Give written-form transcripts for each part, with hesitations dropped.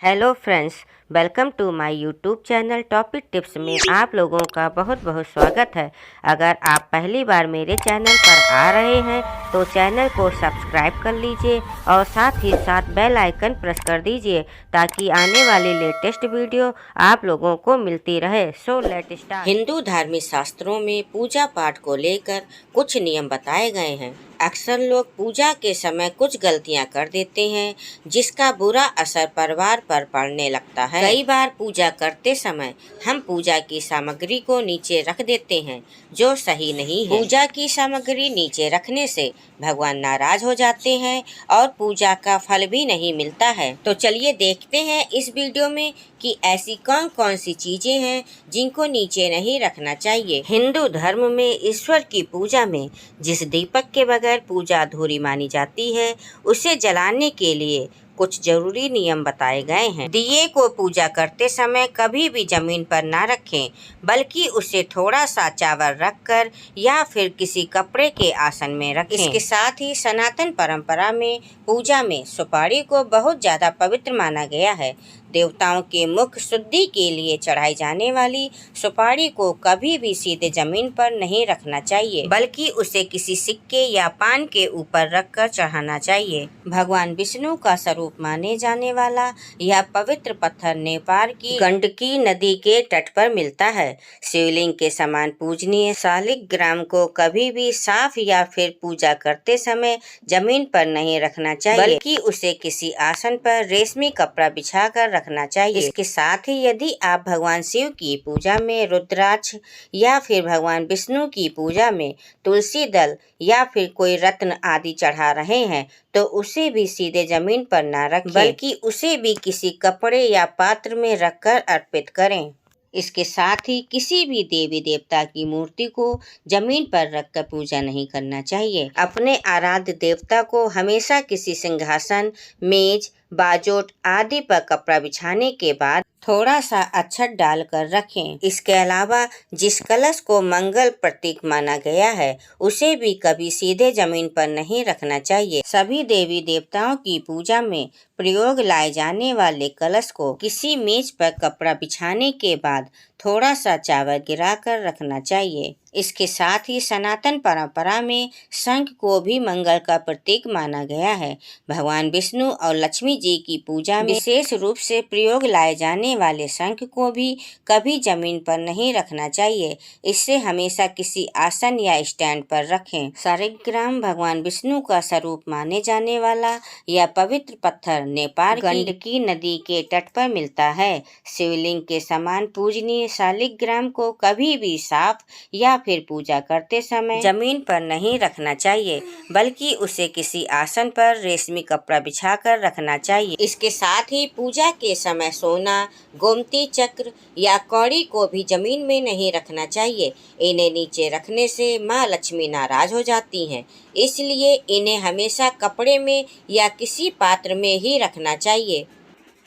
Hello friends, welcome to my YouTube channel topic tips में आप लोगों का बहुत बहुत स्वागत है। अगर आप पहली बार मेरे चैनल पर आ रहे हैं तो चैनल को सब्सक्राइब कर लीजिए और साथ ही साथ बेल आइकन प्रेस कर दीजिए ताकि आने वाली लेटेस्ट वीडियो आप लोगों को मिलती रहे। So let start. हिंदू धार्मिक शास्त्रों में पूजा पाठ को लेकर कुछ नियम बताए गए हैं। अक्सर लोग पूजा के समय कुछ गलतियां कर देते हैं जिसका बुरा असर परिवार पर पड़ने लगता है। कई बार पूजा करते समय हम पूजा की सामग्री को नीचे रख देते हैं जो सही नहीं है। पूजा की सामग्री नीचे रखने से भगवान नाराज हो जाते हैं और पूजा का फल भी नहीं मिलता है। तो चलिए देखते हैं इस वीडियो में कि ऐसी कौन कौन सी चीजें हैं जिनको नीचे नहीं रखना चाहिए। हिंदू धर्म में ईश्वर की पूजा में जिस दीपक के बगैर पूजा अधूरी मानी जाती है उसे जलाने के लिए कुछ जरूरी नियम बताए गए हैं। दिए को पूजा करते समय कभी भी जमीन पर ना रखें, बल्कि उसे थोड़ा सा चावल रखकर या फिर किसी कपड़े के आसन में रखें। इसके साथ ही सनातन परंपरा में पूजा में सुपारी को बहुत ज्यादा पवित्र माना गया है। देवताओं के मुख शुद्धि के लिए चढ़ाई जाने वाली सुपारी को कभी भी सीधे जमीन पर नहीं रखना चाहिए, बल्कि उसे किसी सिक्के या पान के ऊपर रखकर चढ़ाना चाहिए। भगवान विष्णु का स्वरूप माने जाने वाला यह पवित्र पत्थर नेपाल की गंडकी नदी के तट पर मिलता है। शिवलिंग के समान पूजनीय शालिग्राम को कभी भी साफ या फिर पूजा करते समय जमीन पर नहीं रखना चाहिए, बल्कि उसे किसी आसन पर रेशमी कपड़ा बिछाकर रखना चाहिए। इसके साथ ही यदि आप भगवान शिव की पूजा में रुद्राक्ष या फिर भगवान विष्णु की पूजा में तुलसी दल या फिर कोई रत्न आदि चढ़ा रहे हैं तो उसे भी सीधे जमीन पर ना रखें, बल्कि उसे भी किसी कपड़े या पात्र में रखकर अर्पित करें। इसके साथ ही किसी भी देवी देवता की मूर्ति को जमीन पर रखकर पूजा नहीं करना चाहिए। अपने आराध्य देवता को हमेशा किसी सिंहासन, मेज, बाजोट आदि पर कपड़ा बिछाने के बाद थोड़ा सा अक्षत डालकर रखें। इसके अलावा जिस कलश को मंगल प्रतीक माना गया है उसे भी कभी सीधे जमीन पर नहीं रखना चाहिए। सभी देवी देवताओं की पूजा में प्रयोग लाए जाने वाले कलश को किसी मेज पर कपड़ा बिछाने के बाद थोड़ा सा चावल गिराकर रखना चाहिए। इसके साथ ही सनातन परंपरा में शंख को भी मंगल का प्रतीक माना गया है। भगवान विष्णु और लक्ष्मी जी की पूजा में विशेष रूप से प्रयोग लाए जाने वाले शंख को भी कभी जमीन पर नहीं रखना चाहिए। इससे हमेशा किसी आसन या स्टैंड पर रखें। शालिग्राम भगवान विष्णु का स्वरूप माने जाने वाला यह पवित्र पत्थर नेपाल गंडकी नदी के तट पर मिलता है। शिवलिंग के समान पूजनीय शालिग्राम को कभी भी साफ या फिर पूजा करते समय जमीन पर नहीं रखना चाहिए, बल्कि उसे किसी आसन पर रेशमी कपड़ा बिछाकर रखना चाहिए। इसके साथ ही पूजा के समय सोना, गोमती चक्र या कौड़ी को भी जमीन में नहीं रखना चाहिए। इन्हें नीचे रखने से माँ लक्ष्मी नाराज हो जाती हैं, इसलिए इन्हें हमेशा कपड़े में या किसी पात्र में ही रखना चाहिए।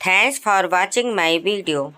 Thanks for watching my video.